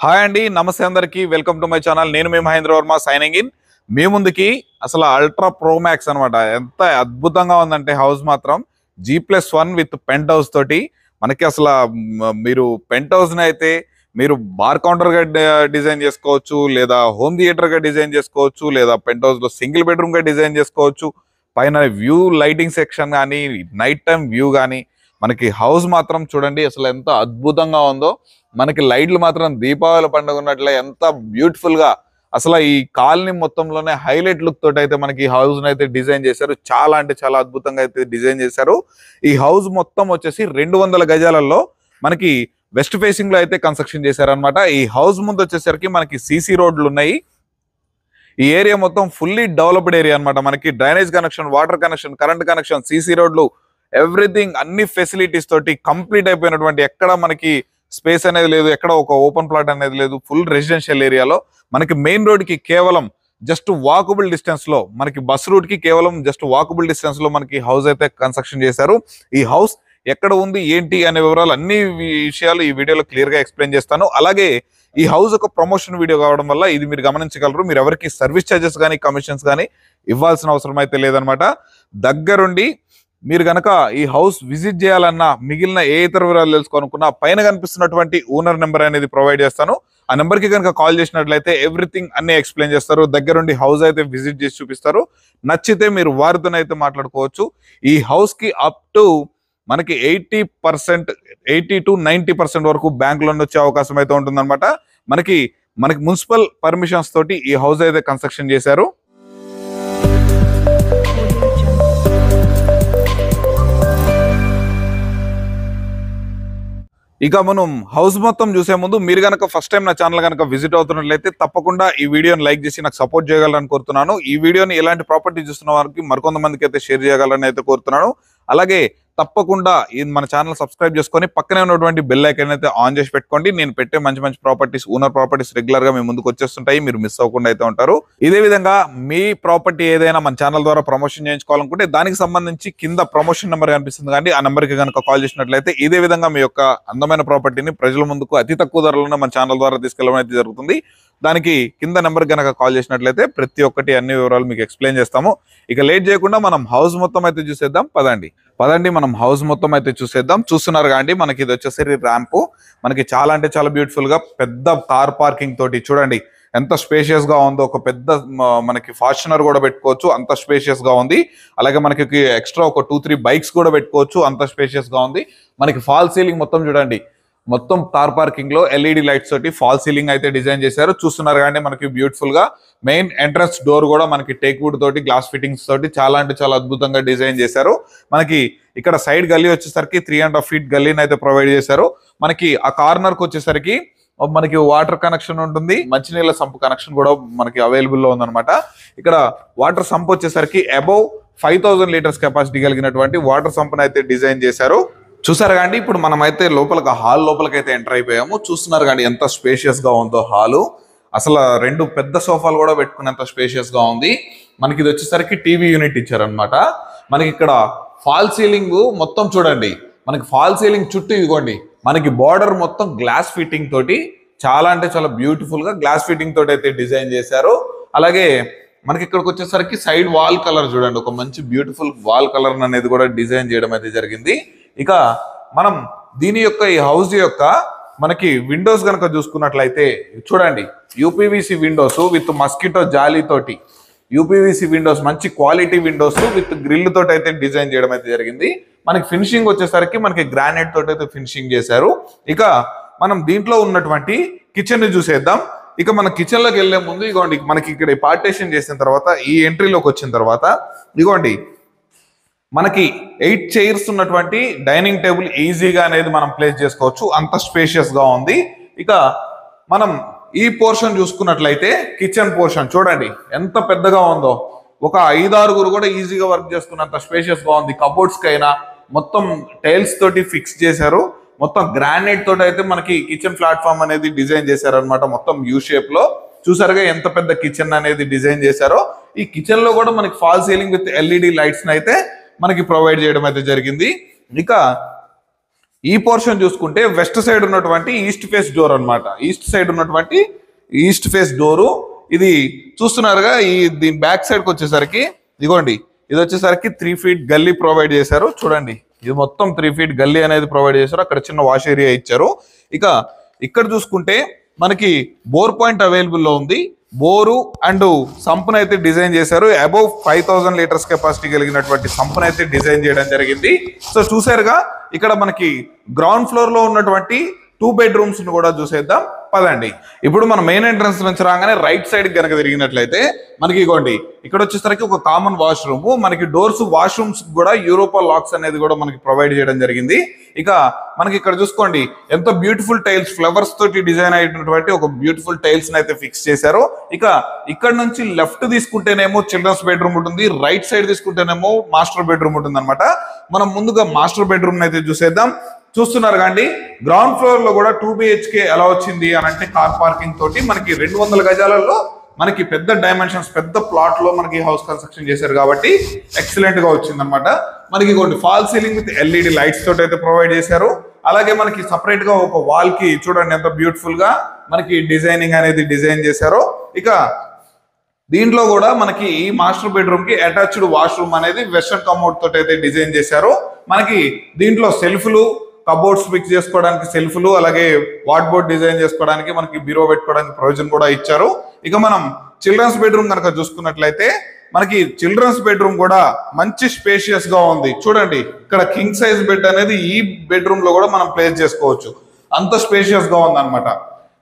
Hi అండి, నమస్తే అందరికి. Welcome to my channel. నేను మీ మహేంద్ర వర్మ సైనింగ్ ఇన్. మీ ముందుకి అసలు అల్ట్రా ప్రో మ్యాక్స్ అనమాట. ఎంత అద్భుతంగా ఉందంటే హౌస్ మాత్రం G+1 విత్ పెంట్ హౌస్ తోటి మనకి అసలు మీరు పెంట్ హౌస్ ని అయితే మీరు బార్ కౌంటర్ గా డిజైన్ చేసుకోవచ్చు, లేదా హోమ్ థియేటర్ గా డిజైన్ చేసుకోవచ్చు, లేదా పెంట్ హౌస్ లో సింగిల్ బెడ్రూమ్ గా డిజైన్ చేసుకోవచ్చు. పైన వ్యూ లైటింగ్ సెక్షన్ కానీ నైట్ టైం వ్యూ కానీ మనకి హౌస్ మాత్రం చూడండి అసలు ఎంత అద్భుతంగా ఉందో. మనకి లైట్లు మాత్రం దీపావళి పండుగ ఉన్నట్లే ఎంత బ్యూటిఫుల్ గా అసలు ఈ కాలనీ మొత్తంలోనే హైలైట్ లుక్ తోటి అయితే మనకి ఈ హౌస్ అయితే డిజైన్ చేశారు. చాలా అంటే చాలా అద్భుతంగా అయితే డిజైన్ చేశారు. ఈ హౌస్ మొత్తం వచ్చేసి 200 గజాలలో మనకి వెస్ట్ ఫేసింగ్ లో అయితే కన్స్ట్రక్షన్ చేశారనమాట. ఈ హౌస్ ముందు వచ్చేసరికి మనకి సీసీ రోడ్లు ఉన్నాయి. ఈ ఏరియా మొత్తం ఫుల్లీ డెవలప్డ్ ఏరియా అనమాట. మనకి drainage connection, water connection, current connection, CC రోడ్లు, ఎవ్రీథింగ్ అన్ని ఫెసిలిటీస్ తోటి కంప్లీట్ అయిపోయినటువంటి, ఎక్కడ మనకి స్పేస్ అనేది లేదు, ఎక్కడ ఒక ఓపెన్ ప్లాట్ అనేది లేదు. ఫుల్ రెసిడెన్షియల్ ఏరియాలో మనకి మెయిన్ రోడ్ కి కేవలం జస్ట్ వాకబుల్ డిస్టెన్స్ లో, మనకి బస్ రూట్ కి కేవలం జస్ట్ వాకబుల్ డిస్టెన్స్ లో మనకి హౌస్ అయితే కన్స్ట్రక్షన్ చేశారు. ఈ హౌస్ ఎక్కడ ఉంది ఏంటి అనే వివరాలు అన్ని విషయాలు ఈ వీడియోలో క్లియర్ గా ఎక్స్ప్లెయిన్ చేస్తాను. అలాగే ఈ హౌస్ ఒక ప్రమోషన్ వీడియో కావడం వల్ల ఇది మీరు గమనించగలరు. మీరు ఎవరికి సర్వీస్ ఛార్జెస్ కానీ కమిషన్స్ కానీ ఇవ్వాల్సిన అవసరం అయితే లేదనమాట. దగ్గరుండి మీరు గనక ఈ హౌస్ విజిట్ చేయాలన్నా, మిగిలిన ఏ ఇతర వివరాలు తెలుసుకోనుకున్నా పైన కనిపిస్తున్నటువంటి ఓనర్ నెంబర్ అనేది ప్రొవైడ్ చేస్తాను. ఆ నెంబర్ కి కనుక కాల్ చేసినట్లయితే ఎవ్రీథింగ్ అన్ని ఎక్స్ప్లెయిన్ చేస్తారు. దగ్గరుండి హౌస్ అయితే విజిట్ చేసి చూపిస్తారు. నచ్చితే మీరు వారితోనైతే మాట్లాడుకోవచ్చు. ఈ హౌస్ కి అప్ టు మనకి 80% to 90% వరకు బ్యాంక్ లోన్ వచ్చే అవకాశం అయితే ఉంటుందన్నమాట. మనకి మున్సిపల్ పర్మిషన్స్ తోటి ఈ హౌస్ అయితే కన్స్ట్రక్షన్ చేశారు. ఇక మనం హౌస్ మొత్తం చూసే ముందు మీరు కనుక ఫస్ట్ టైం నా ఛానల్ కనుక విజిట్ అవుతున్నట్లయితే తప్పకుండా ఈ వీడియోని లైక్ చేసి నాకు సపోర్ట్ చేయగలరని కోరుతున్నాను. ఈ వీడియోని ఎలాంటి ప్రాపర్టీ చూస్తున్న వారికి మరికొంతమందికి అయితే షేర్ చేయగలరని అయితే కోరుతున్నాను. అలాగే తప్పకుండా మన ఛానల్ సబ్స్క్రైబ్ చేసుకొని పక్కనే ఉన్నటువంటి బెల్ ఐకాన్ అయితే ఆన్ చేసి పెట్టుకోండి. నేను పెట్టే మంచి మంచి ప్రాపర్టీస్, ఓనర్ ప్రాపర్టీస్ రెగ్యులర్ గా మీ ముందుకు వచ్చేస్తుంటాయి. మీరు మిస్ అవ్వకుండా అయితే ఉంటారు. ఇదే విధంగా మీ ప్రాపర్టీ ఏదైనా మన ఛానల్ ద్వారా ప్రమోషన్ చేయించుకోవాలనుకుంటే దానికి సంబంధించి కింద ప్రమోషన్ నెంబర్ కనిపిస్తుంది కానీ ఆ నెంబర్ కి కనుక కాల్ చేసినట్లయితే ఇదే విధంగా మీ యొక్క అందమైన ప్రాపర్టీని ప్రజల ముందుకు అతి తక్కువ ధరలోనే మన ఛానల్ ద్వారా తీసుకెళ్ళడం అయితే జరుగుతుంది. దానికి కింద నెంబర్ కనుక కాల్ చేసినట్లయితే ప్రతి ఒక్కటి అన్ని వివరాలు మీకు ఎక్స్ప్లెయిన్ చేస్తాము. ఇక లేట్ చేయకుండా మనం హౌస్ మొత్తం అయితే చూసేద్దాం. పదండి మనం హౌస్ మొత్తం అయితే చూసేద్దాం. చూస్తున్నారు కాండి, మనకి ఇది వచ్చేసరి ర్యాంపు. మనకి చాలా అంటే చాలా బ్యూటిఫుల్ గా పెద్ద కార్ పార్కింగ్ తోటి చూడండి ఎంత స్పేషియస్ గా ఉందో. ఒక పెద్ద మనకి ఫార్చునర్ కూడా పెట్టుకోవచ్చు, అంత స్పేషియస్ గా ఉంది. అలాగే మనకి ఎక్స్ట్రా ఒక 2-3 బైక్స్ కూడా పెట్టుకోవచ్చు, అంత స్పేషియస్ గా ఉంది. మనకి ఫాల్ సీలింగ్ మొత్తం చూడండి, మొత్తం కార్ పార్కింగ్ లో LED లైట్స్ తోటి ఫాల్ సీలింగ్ అయితే డిజైన్ చేశారు. చూస్తున్నారు కానీ మనకి బ్యూటిఫుల్ గా మెయిన్ ఎంట్రన్స్ డోర్ కూడా మనకి టేక్ వుడ్ తోటి, గ్లాస్ ఫిట్టింగ్స్ తోటి చాలా అంటే చాలా అద్భుతంగా డిజైన్ చేశారు. మనకి ఇక్కడ సైడ్ గల్లీ వచ్చేసరికి 3.5 feet గల్లీని అయితే ప్రొవైడ్ చేశారు. మనకి ఆ కార్నర్ కి వచ్చేసరికి మనకి వాటర్ కనెక్షన్ ఉంటుంది, మంచినీళ్ళ సంపు కనెక్షన్ కూడా మనకి అవైలబుల్ లో ఉందన్నమాట. ఇక్కడ వాటర్ సంప్ వచ్చేసరికి అబౌవ్ 5000 లీటర్స్ కెపాసిటీ కలిగినటువంటి వాటర్ సంప్ అయితే డిజైన్ చేశారు. చూసారు కాండి, ఇప్పుడు మనం అయితే హాల్ లోపలికి అయితే ఎంటర్ అయిపోయాము. చూస్తున్నారు కాండి ఎంత స్పేషియస్ గా ఉందో హాలు. అసలు 2 పెద్ద సోఫాలు కూడా పెట్టుకునేంత స్పేషియస్ గా ఉంది. మనకి ఇది వచ్చేసరికి టీవీ యూనిట్ ఇచ్చారనమాట. మనకి ఇక్కడ ఫాల్ సీలింగ్ మొత్తం చూడండి, మనకి ఫాల్ సీలింగ్ చుట్టూ ఇదిగోండి మనకి బార్డర్ మొత్తం గ్లాస్ ఫిట్టింగ్ తోటి చాలా అంటే చాలా బ్యూటిఫుల్ గా గ్లాస్ ఫిట్టింగ్ తోటి అయితే డిజైన్ చేశారు. అలాగే మనకి ఇక్కడికి వచ్చేసరికి సైడ్ వాల్ కలర్ చూడండి, ఒక మంచి బ్యూటిఫుల్ వాల్ కలర్ అనేది కూడా డిజైన్ చేయడం అయితే జరిగింది. ఇక మనం దీని యొక్క ఈ హౌస్ యొక్క మనకి విండోస్ కనుక చూసుకున్నట్లయితే చూడండి, UPVC విండోస్ విత్ మస్కిటో జాలీ తోటి, UPVC విండోస్ మంచి క్వాలిటీ విండోస్ విత్ గ్రిల్ తోటి అయితే డిజైన్ చేయడం అయితే జరిగింది. మనకి ఫినిషింగ్ వచ్చేసరికి మనకి గ్రానైట్ తోటి అయితే ఫినిషింగ్ చేశారు. ఇక మనం దీంట్లో ఉన్నటువంటి కిచెన్ ని చూసేద్దాం. ఇక మన కిచెన్ లోకి వెళ్లే ముందు ఇగోండి, మనకి ఇక్కడ పార్టీషన్ చేసిన తర్వాత ఈ ఎంట్రీలోకి వచ్చిన తర్వాత ఇగోండి మనకి 8 చైర్స్ ఉన్నటువంటి డైనింగ్ టేబుల్ ఈజీగా అనేది మనం ప్లేస్ చేసుకోవచ్చు, అంత స్పేషియస్ గా ఉంది. ఇక మనం ఈ పోర్షన్ చూసుకున్నట్లయితే కిచెన్ పోర్షన్ చూడండి ఎంత పెద్దగా ఉందో. ఒక 5-6 కూడా ఈజీగా వర్క్ చేసుకున్నంత స్పేషియస్ గా ఉంది. కబోర్డ్స్ కైనా మొత్తం టైల్స్ తోటి ఫిక్స్ చేశారు. మొత్తం గ్రానైట్ తోటి అయితే మనకి కిచెన్ ప్లాట్ఫామ్ అనేది డిజైన్ చేశారు అనమాట. మొత్తం యూ షేప్ లో చూసారుగా ఎంత పెద్ద కిచెన్ అనేది డిజైన్ చేశారో. ఈ కిచెన్ లో కూడా మనకి fall ceiling with LED lights అయితే మనకి ప్రొవైడ్ చేయడం అయితే జరిగింది. ఇక ఈ పోర్షన్ చూసుకుంటే వెస్ట్ సైడ్ ఉన్నటువంటి ఈస్ట్ ఫేస్ డోర్ అన్నమాట. ఈస్ట్ సైడ్ ఉన్నటువంటి ఈస్ట్ ఫేస్ డోరు. ఇది చూస్తున్నారుగా, దీని బ్యాక్ సైడ్కి వచ్చేసరికి ఇదిగోండి, ఇది వచ్చేసరికి 3 feet గల్లీ ప్రొవైడ్ చేశారు. చూడండి, ఇది మొత్తం 3 feet గల్లీ అనేది ప్రొవైడ్ చేశారు. అక్కడ చిన్న వాష్ ఏరియా ఇచ్చారు. ఇక ఇక్కడ చూసుకుంటే మనకి బోర్ పాయింట్ అవైలబుల్ లో ఉంది. బోరు అండ్ సంపును అయితే డిజైన్ చేశారు. అబౌవ్ 5000 లీటర్స్ కెపాసిటీ కలిగినటువంటి సంపును అయితే డిజైన్ చేయడం జరిగింది. సో చూసారుగా, ఇక్కడ మనకి గ్రౌండ్ ఫ్లోర్ లో ఉన్నటువంటి 2 bedrooms ను కూడా చూసేద్దాం పదండి. ఇప్పుడు మన మెయిన్ ఎంట్రన్స్ నుంచి రాగానే రైట్ సైడ్ కనుక తిరిగినట్లయితే మనకి ఇగోండి, ఇక్కడ వచ్చేసరికి ఒక కామన్ వాష్రూమ్. మనకి డోర్స్ వాష్రూమ్స్ కూడా యూరోపా లాక్స్ అనేది కూడా మనకి ప్రొవైడ్ చేయడం జరిగింది. ఇక మనకి ఇక్కడ చూసుకోండి, ఎంతో బ్యూటిఫుల్ టైల్స్, ఫ్లవర్స్ తోటి డిజైన్ అయినటువంటి ఒక బ్యూటిఫుల్ టైల్స్ అయితే ఫిక్స్ చేశారు. ఇక ఇక్కడ నుంచి లెఫ్ట్ తీసుకుంటేనేమో చిల్డ్రన్స్ బెడ్రూమ్ ఉంటుంది, రైట్ సైడ్ తీసుకుంటేనేమో మాస్టర్ బెడ్రూమ్ ఉంటుంది అనమాట. మనం ముందుగా మాస్టర్ బెడ్రూమ్ అయితే చూసేద్దాం. చూస్తున్నారు కండి, గ్రౌండ్ ఫ్లోర్ లో కూడా 2 BHK ఎలా వచ్చింది అని అంటే కార్ పార్కింగ్ తోటి మనకి 200 గజాలలో మనకి పెద్ద డైమెన్షన్స్, పెద్ద ప్లాట్ లో మనకి హౌస్ కన్స్ట్రక్షన్ చేశారు కాబట్టి ఎక్సలెంట్ గా వచ్చింది అనమాట. మనకి కొన్ని fall ceiling with LED lights తోటి అయితే ప్రొవైడ్ చేశారు. అలాగే మనకి సపరేట్ గా ఒక వాల్ కి చూడండి ఎంత బ్యూటిఫుల్ గా మనకి డిజైనింగ్ అనేది డిజైన్ చేశారు. ఇక దీంట్లో కూడా మనకి ఈ మాస్టర్ బెడ్రూమ్ కి అటాచ్డ్ వాష్రూమ్ అనేది వెస్టర్న్ కమోడ్ తోటి అయితే డిజైన్ చేశారు. మనకి దీంట్లో సెల్ఫ్లు, కబోర్డ్స్ ఫిక్స్ చేసుకోవడానికి సెల్ఫ్లు, అలాగే వాట్ బోర్డ్ డిజైన్ చేసుకోవడానికి మనకి బీరో పెట్టుకోవడానికి ప్రొవిజన్ కూడా ఇచ్చారు. ఇక మనం చిల్డ్రన్స్ బెడ్రూమ్ కనుక చూసుకున్నట్లయితే మనకి చిల్డ్రన్స్ బెడ్రూమ్ కూడా మంచి స్పేషియస్ గా ఉంది. చూడండి, ఇక్కడ కింగ్ సైజ్ బెడ్ అనేది ఈ బెడ్రూమ్ లో కూడా మనం ప్లేస్ చేసుకోవచ్చు, అంత స్పేషియస్ గా ఉంది అనమాట.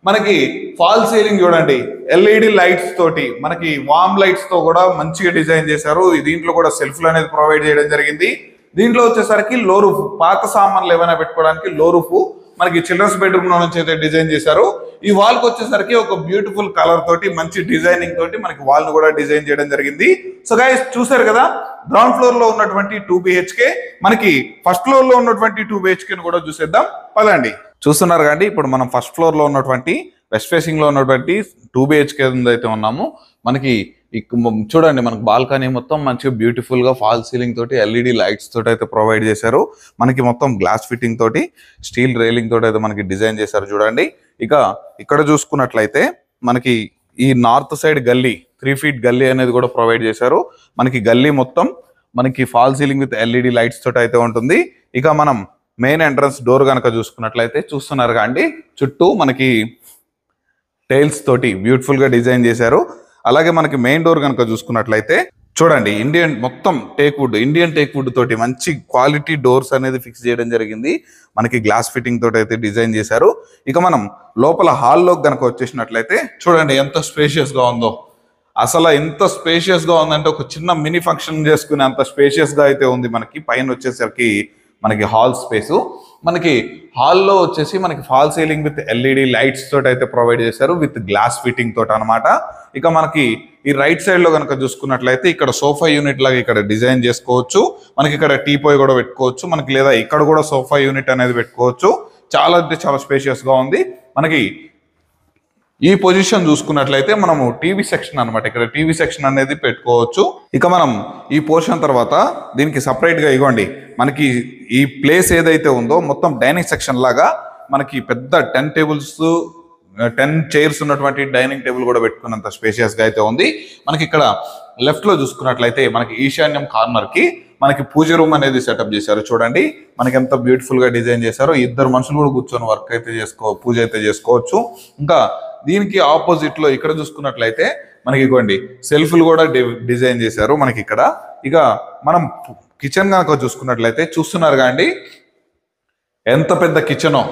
మనకి ఫాల్ సీలింగ్ చూడండి, LED లైట్స్ తోటి మనకి వామ్ లైట్స్ తో కూడా మంచిగా డిజైన్ చేశారు. దీంట్లో కూడా సెల్ఫ్లు అనేది ప్రొవైడ్ చేయడం జరిగింది. దీంట్లో వచ్చేసరికి లో రూఫ్, పాత సామాన్లు ఏమైనా పెట్టుకోవడానికి లో రూఫ్ మనకి చిల్డ్రన్స్ బెడ్రూమ్ లో నుంచి అయితే డిజైన్ చేశారు. ఈ వాల్ కి వచ్చేసరికి ఒక బ్యూటిఫుల్ కలర్ తోటి మంచి డిజైనింగ్ తోటి మనకి వాల్ ను కూడా డిజైన్ చేయడం జరిగింది. సో గైస్ చూసారు కదా, గ్రౌండ్ ఫ్లోర్ లో ఉన్నటువంటి 2 BHK, మనకి ఫస్ట్ ఫ్లోర్ లో ఉన్నటువంటి 2 BHK ను కూడా చూసేద్దాం పదండి. చూస్తున్నారు కండి, ఇప్పుడు మనం ఫస్ట్ ఫ్లోర్ లో ఉన్నటువంటి వెస్ట్ ఫేసింగ్ లో ఉన్నటువంటి 2 BHK అయితే ఉన్నాము. మనకి చూడండి, మనకు బాల్కనీ మొత్తం మంచిగా బ్యూటిఫుల్ గా ఫాల్ సీలింగ్ తోటి LED లైట్స్ తోటి అయితే ప్రొవైడ్ చేశారు. మనకి మొత్తం గ్లాస్ ఫిట్టింగ్ తోటి స్టీల్ రైలింగ్ తోటి అయితే మనకి డిజైన్ చేశారు చూడండి. ఇక ఇక్కడ చూసుకున్నట్లయితే మనకి ఈ నార్త్ సైడ్ గల్లీ 3 feet గల్లీ అనేది కూడా ప్రొవైడ్ చేశారు. మనకి గల్లీ మొత్తం మనకి fall ceiling with LED lights తోటి అయితే ఉంటుంది. ఇక మనం మెయిన్ ఎంట్రన్స్ డోర్ కనుక చూసుకున్నట్లయితే చూస్తున్నారు అండి, చుట్టూ మనకి టైల్స్ తోటి బ్యూటిఫుల్ గా డిజైన్ చేశారు. అలాగే మనకి మెయిన్ డోర్ కనుక చూసుకున్నట్లయితే చూడండి, ఇండియన్ టేక్ వుడ్ తోటి మంచి క్వాలిటీ డోర్స్ అనేది ఫిక్స్ చేయడం జరిగింది. మనకి గ్లాస్ ఫిట్టింగ్ తోటి అయితే డిజైన్ చేశారు. ఇక మనం లోపల హాల్లో కనుక వచ్చేసినట్లయితే చూడండి ఎంత స్పేషియస్ గా ఉందో. అసలు ఎంత స్పేషియస్ గా ఉందంటే ఒక చిన్న మినీ ఫంక్షన్ చేసుకునే అంత స్పేషియస్ గా అయితే ఉంది. మనకి పైన వచ్చేసరికి మనకి హాల్ స్పేసు, మనకి హాల్లో వచ్చేసి మనకి fall ceiling with LED lights తోటి అయితే ప్రొవైడ్ చేశారు విత్ గ్లాస్ ఫిట్టింగ్ తోటి అనమాట. ఇక మనకి ఈ రైట్ సైడ్ లో కనుక చూసుకున్నట్లయితే ఇక్కడ సోఫా యూనిట్ లాగా ఇక్కడ డిజైన్ చేసుకోవచ్చు. మనకి ఇక్కడ టీపాయ్ కూడా పెట్టుకోవచ్చు మనకి, లేదా ఇక్కడ కూడా సోఫా యూనిట్ అనేది పెట్టుకోవచ్చు. చాలా అంటే చాలా స్పేషియస్ గా ఉంది. మనకి ఈ పొజిషన్ చూసుకున్నట్లయితే మనము టీవీ సెక్షన్ అనమాట, ఇక్కడ టీవీ సెక్షన్ అనేది పెట్టుకోవచ్చు. ఇక మనం ఈ పోర్షన్ తర్వాత దీనికి సపరేట్ గా ఇవ్వండి, మనకి ఈ ప్లేస్ ఏదైతే ఉందో మొత్తం డైనింగ్ సెక్షన్ లాగా మనకి పెద్ద 10 tables 10 chairs ఉన్నటువంటి డైనింగ్ టేబుల్ కూడా పెట్టుకున్నంత స్పేషియస్ గా అయితే ఉంది. మనకి ఇక్కడ లెఫ్ట్ లో చూసుకున్నట్లయితే మనకి ఈశాన్యం కార్నర్ కి మనకి పూజ రూమ్ అనేది సెటప్ చేశారు. చూడండి మనకి ఎంత బ్యూటిఫుల్ గా డిజైన్ చేశారు. 2 మనుషులు కూడా కూర్చొని వర్క్ అయితే పూజ అయితే చేసుకోవచ్చు. ఇంకా దీనికి ఆపోజిట్ లో ఇక్కడ చూసుకున్నట్లయితే మనకి ఇవ్వండి సెల్ఫ్లు కూడా డిజైన్ చేశారు మనకి ఇక్కడ. ఇక మనం కిచెన్ కనుక చూసుకున్నట్లయితే చూస్తున్నారు కాండి ఎంత పెద్ద కిచెనో,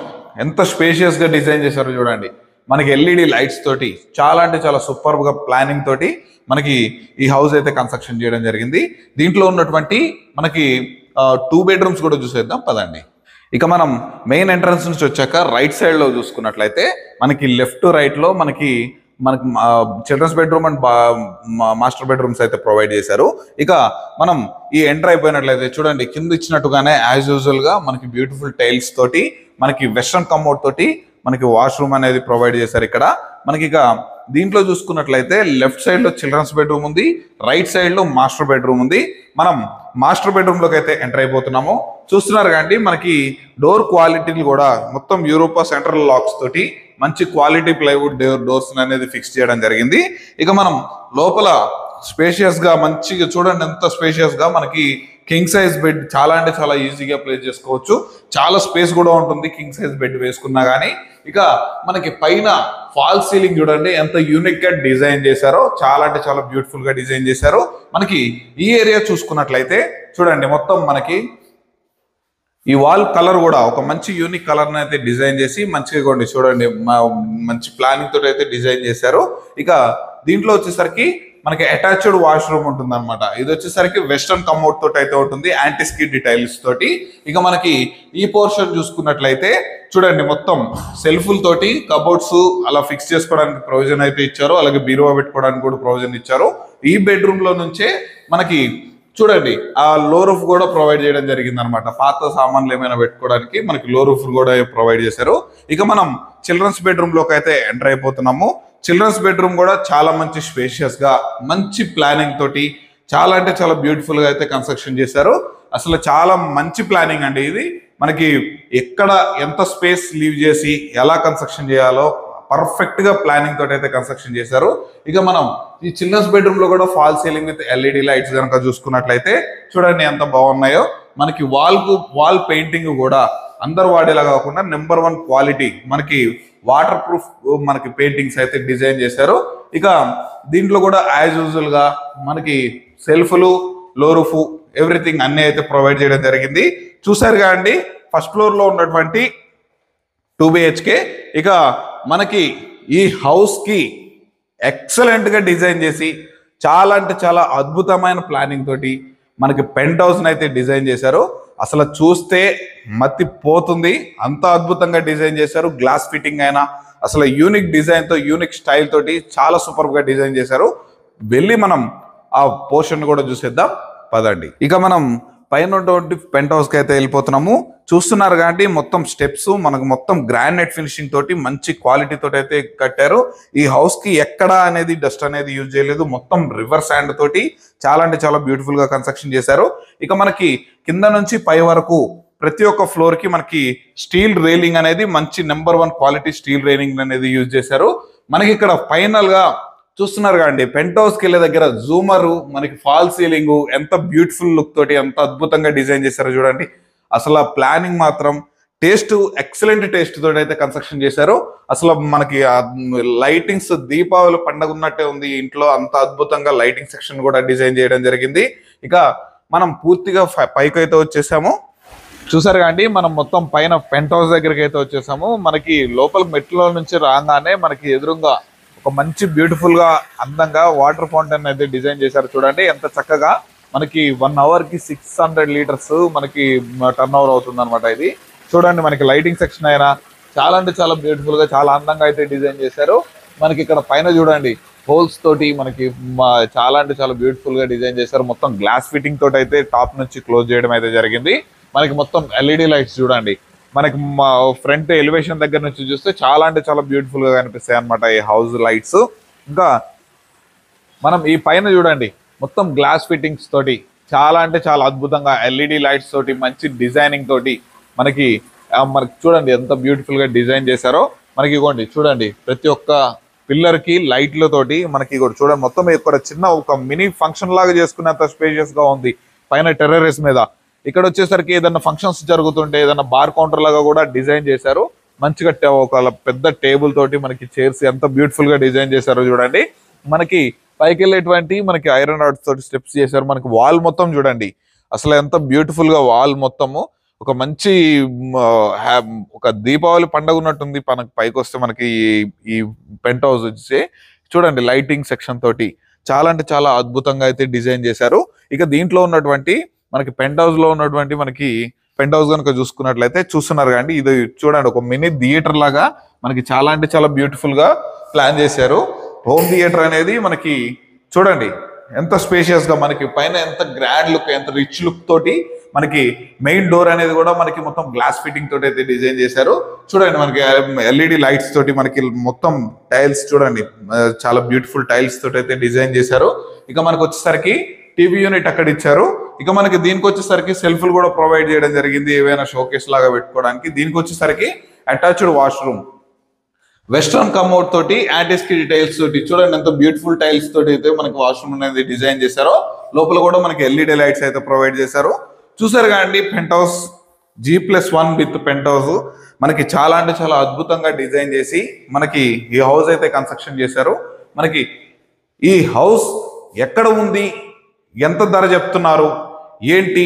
ఎంత స్పేషియస్ గా డిజైన్ చేశారో చూడండి. మనకి LED లైట్స్ తోటి చాలా అంటే చాలా సూపర్ గా ప్లానింగ్ తోటి మనకి ఈ హౌస్ అయితే కన్స్ట్రక్షన్ చేయడం జరిగింది. దీంట్లో ఉన్నటువంటి మనకి 2 bedrooms కూడా చూసేద్దాం పదండి. ఇక మనం మెయిన్ ఎంట్రన్స్ నుంచి వచ్చాక రైట్ సైడ్ లో చూసుకున్నట్లయితే మనకి లెఫ్ట్ రైట్ లో మనకి children's bedroom and master bedrooms అయితే ప్రొవైడ్ చేశారు. ఇక మనం ఈ ఎంటర్ అయిపోయినట్లయితే చూడండి కింద ఇచ్చినట్టుగానే యాజ్ యూజువల్ గా మనకి బ్యూటిఫుల్ టైల్స్ తోటి మనకి వెస్టర్న్ కమోడ్ తోటి మనకి వాష్రూమ్ అనేది ప్రొవైడ్ చేశారు ఇక్కడ. మనకి ఇక దీంట్లో చూసుకున్నట్లయితే లెఫ్ట్ సైడ్ లో చిల్డ్రన్స్ బెడ్రూమ్ ఉంది, రైట్ సైడ్ లో మాస్టర్ బెడ్రూమ్ ఉంది. మనం మాస్టర్ బెడ్రూమ్ లోకి అయితే ఎంటర్ అయిపోతున్నాము. చూస్తున్నారు కండి మనకి డోర్ క్వాలిటీని కూడా మొత్తం యూరోపా సెంట్రల్ లాక్స్ తోటి మంచి క్వాలిటీ ప్లైవుడ్ డోర్స్ అనేది ఫిక్స్ చేయడం జరిగింది. ఇక మనం లోపల స్పేషియస్ గా మంచిగా చూడండి ఎంత స్పేషియస్ గా మనకి కింగ్ సైజ్ బెడ్ చాలా అంటే చాలా ఈజీగా ప్లేస్ చేసుకోవచ్చు. చాలా స్పేస్ కూడా ఉంటుంది కింగ్ సైజ్ బెడ్ వేసుకున్నా కానీ. ఇక మనకి పైన ఫాల్ సీలింగ్ చూడండి ఎంత యూనిక్ గా డిజైన్ చేశారో, చాలా అంటే చాలా బ్యూటిఫుల్ గా డిజైన్ చేశారు. మనకి ఈ ఏరియా చూసుకున్నట్లయితే చూడండి మొత్తం మనకి ఈ వాల్ కలర్ కూడా ఒక మంచి యూనిక్ కలర్ అయితే డిజైన్ చేసి మంచిగా కొన్ని చూడండి మంచి ప్లానింగ్ తోటి అయితే డిజైన్ చేశారు. ఇక దీంట్లో వచ్చేసరికి మనకి అటాచ్డ్ వాష్రూమ్ ఉంటుంది అనమాట. ఇది వచ్చేసరికి వెస్టర్న్ కమోడ్ తోటి అయితే ఉంటుంది, యాంటీ స్కిడ్ టైల్స్ తోటి. ఇక మనకి ఈ పోర్షన్ చూసుకున్నట్లయితే చూడండి మొత్తం సెల్ఫ్ల తోటి కబోర్డ్స్ అలా ఫిక్స్ చేసుకోవడానికి ప్రొవిజన్ అయితే ఇచ్చారు. అలాగే బీరువా పెట్టుకోవడానికి కూడా ప్రొవిజన్ ఇచ్చారు. ఈ బెడ్రూమ్ లో నుంచే మనకి చూడండి ఆ లో రూఫ్ కూడా ప్రొవైడ్ చేయడం జరిగింది అనమాట. పాత సామాన్లు ఏమైనా పెట్టుకోవడానికి మనకి లో రూఫ్ కూడా ప్రొవైడ్ చేశారు. ఇక మనం చిల్డ్రన్స్ బెడ్రూమ్ లోకి అయితే ఎంటర్ అయిపోతున్నాము. చిల్డ్రన్స్ బెడ్రూమ్ కూడా చాలా మంచి స్పేషియస్ గా మంచి ప్లానింగ్ తోటి చాలా అంటే చాలా బ్యూటిఫుల్ గా అయితే కన్స్ట్రక్షన్ చేశారు. అసలు చాలా మంచి ప్లానింగ్ అండి ఇది. మనకి ఎక్కడ ఎంత స్పేస్ లీవ్ చేసి ఎలా కన్స్ట్రక్షన్ చేయాలో పర్ఫెక్ట్ గా ప్లానింగ్ తోటి అయితే కన్స్ట్రక్షన్ చేశారు. ఇక మనం ఈ చిల్డ్రన్స్ బెడ్రూమ్ లో కూడా fall ceiling with LED lights కనుక చూసుకున్నట్లయితే చూడండి ఎంత బాగున్నాయో. మనకి వాల్ పెయింటింగ్ కూడా అందరు వాడేలా కాకుండా నెంబర్ 1 క్వాలిటీ మనకి వాటర్ ప్రూఫ్ మనకి పెయింటింగ్స్ అయితే డిజైన్ చేశారు. ఇక దీంట్లో కూడా యాజ్ యూజువల్ గా మనకి సెల్ఫ్లు లో రూఫ్ ఎవ్రీథింగ్ అన్ని అయితే ప్రొవైడ్ చేయడం జరిగింది. చూసారుగా అండి ఫస్ట్ ఫ్లోర్ లో ఉన్నటువంటి 2 BHK. ఇక మనకి ఈ హౌస్ కి ఎక్సలెంట్ గా డిజైన్ చేసి చాలా అంటే చాలా అద్భుతమైన ప్లానింగ్ తోటి మనకి పెంట్ హౌస్ అయితే డిజైన్ చేశారు. అసలు చూస్తే మతి పోతుంది, అంత అద్భుతంగా డిజైన్ చేశారు. గ్లాస్ ఫిట్టింగ్ అయినా అసలు యూనిక్ డిజైన్ తో యూనిక్ స్టైల్ తోటి చాలా సూపర్ గా డిజైన్ చేశారు. వెళ్ళి మనం ఆ పోర్షన్ కూడా చూసేద్దాం పదండి. ఇక మనం పైన పెంట్ హౌస్ కి అయితే వెళ్ళిపోతున్నాము. చూస్తున్నారు కాబట్టి మొత్తం స్టెప్స్ మనకు మొత్తం గ్రానైట్ ఫినిషింగ్ తోటి మంచి క్వాలిటీ తోటి అయితే కట్టారు. ఈ హౌస్ కి ఎక్కడ అనేది డస్ట్ అనేది యూజ్ చేయలేదు. మొత్తం రివర్ శాండ్ తోటి చాలా అంటే చాలా బ్యూటిఫుల్ గా కన్స్ట్రక్షన్ చేశారు. ఇక మనకి కింద నుంచి పై వరకు ప్రతి ఒక్క ఫ్లోర్ కి మనకి స్టీల్ రైలింగ్ అనేది మంచి నెంబర్ 1 క్వాలిటీ స్టీల్ రైలింగ్ అనేది యూజ్ చేశారు. మనకి ఇక్కడ ఫైనల్ గా చూస్తున్నారు కదండి పెంట్ హౌస్ కి వెళ్ళే దగ్గర జూమర్ మనకి ఫాల్ సీలింగ్ ఎంత బ్యూటిఫుల్ లుక్ తోటి ఎంత అద్భుతంగా డిజైన్ చేశారో చూడండి. అసలు ప్లానింగ్ మాత్రం టేస్ట్ ఎక్సలెంట్ టేస్ట్ తోటి అయితే కన్స్ట్రక్షన్ చేశారు. అసలు మనకి లైటింగ్స్ దీపావళి పండుగ ఉన్నట్టే ఉంది ఇంట్లో, అంత అద్భుతంగా లైటింగ్ సెక్షన్ కూడా డిజైన్ చేయడం జరిగింది. ఇక మనం పూర్తిగా పైకి అయితే వచ్చేసాము. చూసారు కాండి మనం మొత్తం పైన పెంట్ హౌస్ దగ్గరికి అయితే వచ్చేసాము. మనకి లోపల మెట్ల నుంచి రాగానే మనకి ఎదురుగా ఒక మంచి బ్యూటిఫుల్ గా అందంగా వాటర్ ఫౌంటైన్ అయితే డిజైన్ చేశారు. చూడండి ఎంత చక్కగా మనకి 1 hour కి 600 లీటర్స్ మనకి టర్న్ ఓవర్ అవుతుంది అనమాట. ఇది చూడండి మనకి లైటింగ్ సెక్షన్ అయినా చాలా అంటే చాలా బ్యూటిఫుల్ గా చాలా అందంగా అయితే డిజైన్ చేశారు. మనకి ఇక్కడ పైన చూడండి హోల్స్ తోటి మనకి చాలా అంటే చాలా బ్యూటిఫుల్ గా డిజైన్ చేశారు. మొత్తం గ్లాస్ ఫిట్టింగ్ తోటి అయితే టాప్ నుంచి క్లోజ్ చేయడం అయితే జరిగింది. మనకి మొత్తం ఎల్ఈడి లైట్స్ చూడండి మనకి ఫ్రంట్ ఎలివేషన్ దగ్గర నుంచి చూస్తే చాలా అంటే చాలా బ్యూటిఫుల్ గా కనిపిస్తాయి అనమాట ఈ హౌస్ లైట్స్. ఇంకా మనం ఈ పైన చూడండి మొత్తం గ్లాస్ ఫిట్టింగ్స్ తోటి చాలా అంటే చాలా అద్భుతంగా ఎల్ఈడి లైట్స్ తోటి మంచి డిజైనింగ్ తోటి మనకి చూడండి ఎంత బ్యూటిఫుల్ గా డిజైన్ చేశారో. మనకి ఇవ్వండి చూడండి ప్రతి ఒక్క పిల్లర్ కి లైట్లతోటి మనకి కూడా చూడండి మొత్తం ఇక్కడ చిన్న ఒక మినీ ఫంక్షన్ లాగా చేసుకునేంత స్పేషియస్ గా ఉంది పైన టెర్రస్ మీద. ఇక్కడ వచ్చేసరికి ఏదైనా ఫంక్షన్స్ జరుగుతుంటే ఏదైనా బార్ కౌంటర్ లాగా కూడా డిజైన్ చేశారు. మంచిగా ఒక పెద్ద టేబుల్ తోటి మనకి చైర్స్ ఎంత బ్యూటిఫుల్ గా డిజైన్ చేశారో చూడండి. మనకి పైకి వెళ్ళేటువంటి మనకి ఐరన్ రాడ్స్ తోటి స్టెప్స్ చేశారు. మనకి వాల్ మొత్తం చూడండి అసలు ఎంత బ్యూటిఫుల్ గా వాల్ మొత్తము ఒక మంచి ఒక దీపావళి పండుగ ఉన్నట్టుంది. మనకి పైకి వస్తే మనకి ఈ పెంట్ హౌస్ వచ్చి చూడండి లైటింగ్ సెక్షన్ తోటి చాలా అంటే చాలా అద్భుతంగా అయితే డిజైన్ చేశారు. ఇక దీంట్లో ఉన్నటువంటి మనకి పెంట్ హౌస్ లో ఉన్నటువంటి మనకి పెంట్ హౌస్ కనుక చూసుకున్నట్లయితే చూస్తున్నారు కానీ ఇది చూడండి ఒక మినీ థియేటర్ లాగా మనకి చాలా అంటే చాలా బ్యూటిఫుల్ గా ప్లాన్ చేశారు. హోమ్ థియేటర్ అనేది మనకి చూడండి ఎంత స్పేషియస్ గా మనకి పైన ఎంత గ్రాండ్ లుక్ ఎంత రిచ్ లుక్ తోటి మనకి మెయిన్ డోర్ అనేది కూడా మనకి మొత్తం గ్లాస్ ఫిట్టింగ్ తోటి అయితే డిజైన్ చేశారు. చూడండి మనకి ఎల్ఈడి లైట్స్ తోటి మనకి మొత్తం టైల్స్ చూడండి చాలా బ్యూటిఫుల్ టైల్స్ తోటి అయితే డిజైన్ చేశారు. ఇక మనకు వచ్చేసరికి టీవీ యూనిట్ అక్కడ ఇచ్చారు. ఇక మనకి దీనికి వచ్చేసరికి సెల్ఫ్లు కూడా ప్రొవైడ్ చేయడం జరిగింది, ఏవైనా షోకేస్ లాగా పెట్టుకోవడానికి. దీనికి వచ్చేసరికి అటాచ్డ్ వాష్రూమ్, వెస్ట్రన్ కమోడ్ తోటి యాంటిస్కిడ్ టైల్స్ తోటి, చూడండి ఎంత బ్యూటిఫుల్ టైల్స్ తోటి అయితే మనకి వాష్రూమ్ అనేది డిజైన్ చేశారో. లోపల కూడా మనకి ఎల్ఈడి లైట్స్ అయితే ప్రొవైడ్ చేశారు. చూసారు కదండి, penthouse G+1 with penthouse మనకి చాలా అంటే చాలా అద్భుతంగా డిజైన్ చేసి మనకి ఈ హౌస్ అయితే కన్స్ట్రక్షన్ చేశారు. మనకి ఈ హౌస్ ఎక్కడ ఉంది, ఎంత ధర చెప్తున్నారు, ఏంటి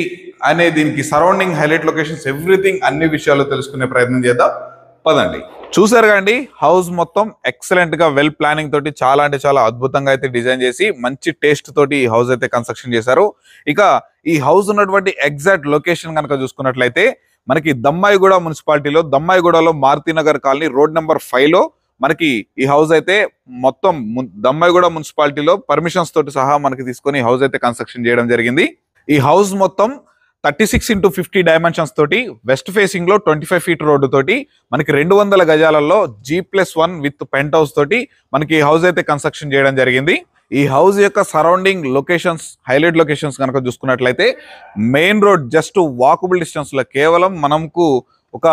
అనే దీనికి సరౌండింగ్ హైలైట్ లొకేషన్స్ ఎవ్రీథింగ్ అన్ని విషయాలు తెలుసుకునే ప్రయత్నం చేద్దాం, పదండి. చూసారు కండి, హౌస్ మొత్తం ఎక్సలెంట్ గా వెల్ ప్లానింగ్ తోటి చాలా అంటే చాలా అద్భుతంగా అయితే డిజైన్ చేసి మంచి టేస్ట్ తోటి ఈ హౌస్ అయితే కన్స్ట్రక్షన్ చేశారు. ఇక ఈ హౌస్ ఉన్నటువంటి ఎగ్జాక్ట్ లొకేషన్ కనుక చూసుకున్నట్లయితే మనకి దమ్మాయిగూడ మున్సిపాలిటీలో, దమ్మాయిగూడలో మారుతినగర్ కాలనీ రోడ్ నెంబర్ 5 లో మనకి ఈ హౌస్ అయితే మొత్తం దమ్మాయిగూడ మున్సిపాలిటీలో పర్మిషన్స్ తోటి సహా మనకి తీసుకొని హౌస్ అయితే కన్స్ట్రక్షన్ చేయడం జరిగింది. ఈ హౌస్ మొత్తం 36x50 డైమెన్షన్స్ తోటి వెస్ట్ ఫేసింగ్ లో 25 ఫీట్ రోడ్డు తోటి మనకి 200 గజాలలో G+1 విత్ పెంట్ హౌస్ తోటి మనకి ఈ హౌస్ అయితే కన్స్ట్రక్షన్ చేయడం జరిగింది. ఈ హౌస్ యొక్క సరౌండింగ్ లొకేషన్స్, హైలైట్ లొకేషన్స్ కనుక చూసుకున్నట్లయితే main road just walkable distance లో, కేవలం మనకు ఒక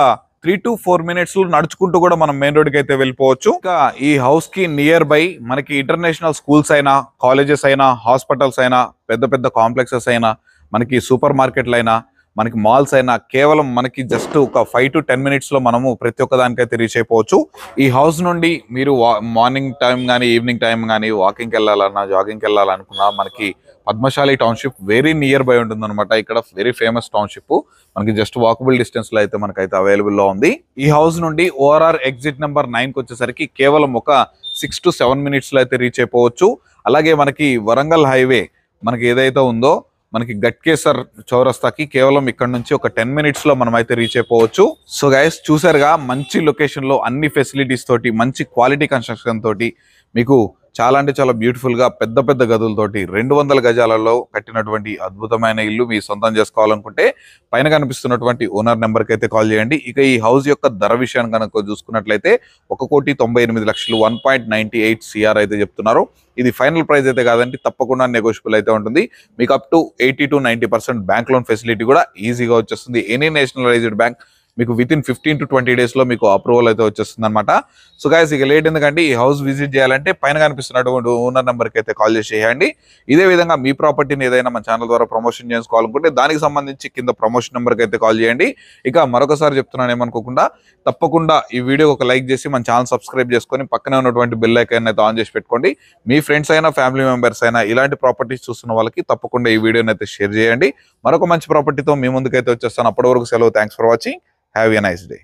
3 to 4 minutes నడుచుకుంటూ కూడా మనం మెయిన్ రోడ్కి అయితే వెళ్ళిపోవచ్చు. ఇంకా ఈ హౌస్ కి నియర్ బై మనకి ఇంటర్నేషనల్ స్కూల్స్ అయినా, కాలేజెస్ అయినా, హాస్పిటల్స్ అయినా, పెద్ద పెద్ద కాంప్లెక్సెస్ అయినా, మనకి సూపర్ మార్కెట్లు అయినా, మనకి మాల్స్ అయినా కేవలం మనకి జస్ట్ ఒక 5 to 10 minutes లో మనము ప్రతి ఒక్క దానికైతే రీచ్ అయిపోవచ్చు. ఈ హౌస్ నుండి మీరు మార్నింగ్ టైం కానీ ఈవినింగ్ టైం కానీ వాకింగ్కి వెళ్ళాలన్నా, జాగింగ్కి వెళ్ళాలనుకున్నా మనకి Padmashali township very near by ఉంటుంది అనమాట. ఇక్కడ వెరీ ఫేమస్ టౌన్షిప్ మనకి జస్ట్ వాకబుల్ డిస్టెన్స్ లో అయితే మనకైతే అవైలబుల్ లో ఉంది. ఈ హౌస్ నుండి ORR ఎగ్జిట్ నెంబర్ 9 కి వచ్చేసరికి కేవలం ఒక 6 to 7 minutes లో అయితే రీచ్ అయిపోవచ్చు. అలాగే మనకి వరంగల్ హైవే మనకి ఏదైతే ఉందో మనకి గట్కేసర్ చౌరస్తాకి కేవలం ఇక్కడ నుంచి ఒక 10 minutes లో మనం అయితే రీచ్ అయిపోవచ్చు. సో గైస్, చూసారుగా, మంచి లొకేషన్ లో అన్ని ఫెసిలిటీస్ తోటి, మంచి క్వాలిటీ కన్స్ట్రక్షన్ తోటి మీకు చాలా అంటే చాలా బ్యూటిఫుల్ గా పెద్ద పెద్ద గదులతోటి 200 గజాలలో కట్టినటువంటి అద్భుతమైన ఇల్లు మీ సొంతం చేసుకోవాలనుకుంటే పైన కనిపిస్తున్నటువంటి ఓనర్ నెంబర్ కి అయితే కాల్ చేయండి. ఇక ఈ హౌస్ యొక్క ధర విషయాన్ని కనుక చూసుకున్నట్లయితే 1,98,00,000 1.98 CR అయితే చెప్తున్నారు. ఇది ఫైనల్ ప్రైస్ అయితే కాదండి, తప్పకుండా నెగోషియబుల్ అయితే ఉంటుంది. మీకు up to 80 to 90% bank loan facility కూడా ఈజీగా వచ్చేస్తుంది. ఎనీ నేషనలైజ్డ్ బ్యాంక్ మీకు వితిన్ 15 to 20 days లో మీకు అప్రూవల్ అయితే వచ్చేస్తుంది అనమాట. సో గైస్, ఇక లేట్ ఎందుకంటే ఈ హౌస్ విజిట్ చేయాలంటే పైన కనిపిస్తున్నటువంటి ఓనర్ నెంబర్కి అయితే కాల్ చేసి చేయండి. ఇదే విధంగా మీ ప్రాపర్టీని ఏదైనా మన ఛానల్ ద్వారా ప్రమోషన్ చేసుకోవాలనుకుంటే దానికి సంబంధించి కింద ప్రమోషన్ నెంబర్కి అయితే కాల్ చేయండి. ఇక మరొకసారి చెప్తున్నాను, ఏమనుకోకుండా తప్పకుండా ఈ వీడియో ఒక లైక్ చేసి మన ఛానల్ సబ్స్క్రైబ్ చేసుకొని పక్కనే ఉన్నటువంటి బెల్ ఐకాన్ అయితే ఆన్ చేసి పెట్టుకోండి. మీ ఫ్రెండ్స్ అయినా, ఫ్యామిలీ మెంబర్స్ అయినా ఇలాంటి ప్రాపర్టీస్ చూస్తున్న వాళ్ళకి తప్పకుండా ఈ వీడియోని అయితే షేర్ చేయండి. మరొక మంచి ప్రాపర్టీతో మీ ముందుకైతే వచ్చేస్తాను. అప్పటి వరకు సెలవు. Thanks for watching. Have a nice day.